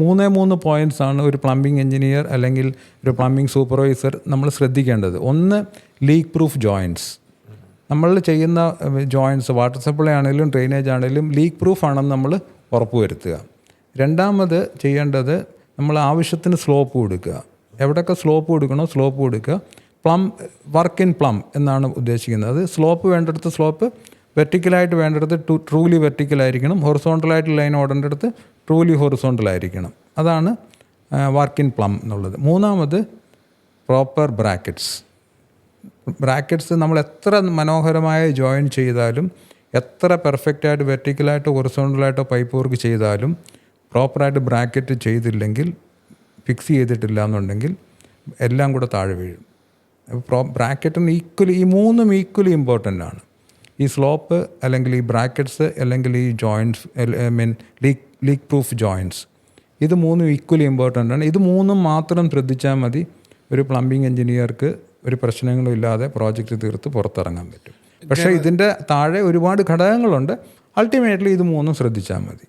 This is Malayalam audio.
മൂന്ന് പോയിൻറ്റ്സ് ആണ് ഒരു പ്ലംബിംഗ് എഞ്ചിനീയർ അല്ലെങ്കിൽ ഒരു പ്ലംബിംഗ് സൂപ്പർവൈസർ നമ്മൾ ശ്രദ്ധിക്കേണ്ടത്. ഒന്ന്, ലീക്ക് പ്രൂഫ് ജോയിൻറ്റ്സ്. നമ്മൾ ചെയ്യുന്ന ജോയിൻറ്റ്സ് വാട്ടർ സപ്ലൈ ആണെങ്കിലും ഡ്രെയിനേജ് ആണെങ്കിലും ലീക്ക് പ്രൂഫ് ആണെന്ന് നമ്മൾ ഉറപ്പുവരുത്തുക. രണ്ടാമത് ചെയ്യേണ്ടത് നമ്മൾ ആവശ്യത്തിന് സ്ലോപ്പ് കൊടുക്കുക. എവിടെയൊക്കെ സ്ലോപ്പ് കൊടുക്കണോ സ്ലോപ്പ് കൊടുക്കുക. വർക്ക് ഇൻ പ്ലം എന്നാണ് ഉദ്ദേശിക്കുന്നത്. അത് സ്ലോപ്പ് വേണ്ടിടത്ത് സ്ലോപ്പ്, വെർട്ടിക്കലായിട്ട് വേണ്ടിടത്ത് ട്രൂലി വെർട്ടിക്കലായിരിക്കണം, ഹൊറിസോണ്ടലായിട്ട് ലൈൻ ഓടേണ്ടടുത്ത് ട്രൂലി ഹൊറിസോണ്ടലായിരിക്കണം. അതാണ് വർക്ക് ഇൻ പ്ലം എന്നുള്ളത്. മൂന്നാമത് പ്രോപ്പർ ബ്രാക്കറ്റ്സ് നമ്മൾ എത്ര മനോഹരമായ ജോയിൻ ചെയ്താലും, എത്ര പെർഫെക്റ്റായിട്ട് വെർട്ടിക്കലായിട്ടോ ഹൊറിസോണ്ടലായിട്ടോ പൈപ്പ് വർക്ക് ചെയ്താലും പ്രോപ്പറായിട്ട് ബ്രാക്കറ്റ് ചെയ്തില്ലെങ്കിൽ, ഫിക്സ് ചെയ്തിട്ടില്ല എന്നുണ്ടെങ്കിൽ എല്ലാം കൂടെ താഴെ വീഴും. ബ്രാക്കറ്റിന് ഈ മൂന്നും ഈക്വലി ഇമ്പോർട്ടൻ്റ് ആണ്. ഈ സ്ലോപ്പ് അല്ലെങ്കിൽ ഈ ബ്രാക്കറ്റ്സ് അല്ലെങ്കിൽ ഈ ജോയിൻറ്റ്സ്, ലീക്ക് പ്രൂഫ് ജോയിൻറ്റ്സ്, ഇത് മൂന്നും ഈക്വലി ഇമ്പോർട്ടൻ്റ് ആണ്. ഇത് മൂന്നും മാത്രം ശ്രദ്ധിച്ചാൽ മതി ഒരു പ്ലംബിംഗ് എഞ്ചിനീയർക്ക് ഒരു പ്രശ്നങ്ങളും ഇല്ലാതെ പ്രോജക്റ്റ് തീർത്ത് പുറത്തിറങ്ങാൻ പറ്റും. പക്ഷേ ഇതിൻ്റെ താഴെ ഒരുപാട് ഘടകങ്ങളുണ്ട്. അൾട്ടിമേറ്റ്ലി ഇത് മൂന്നും ശ്രദ്ധിച്ചാൽ മതി.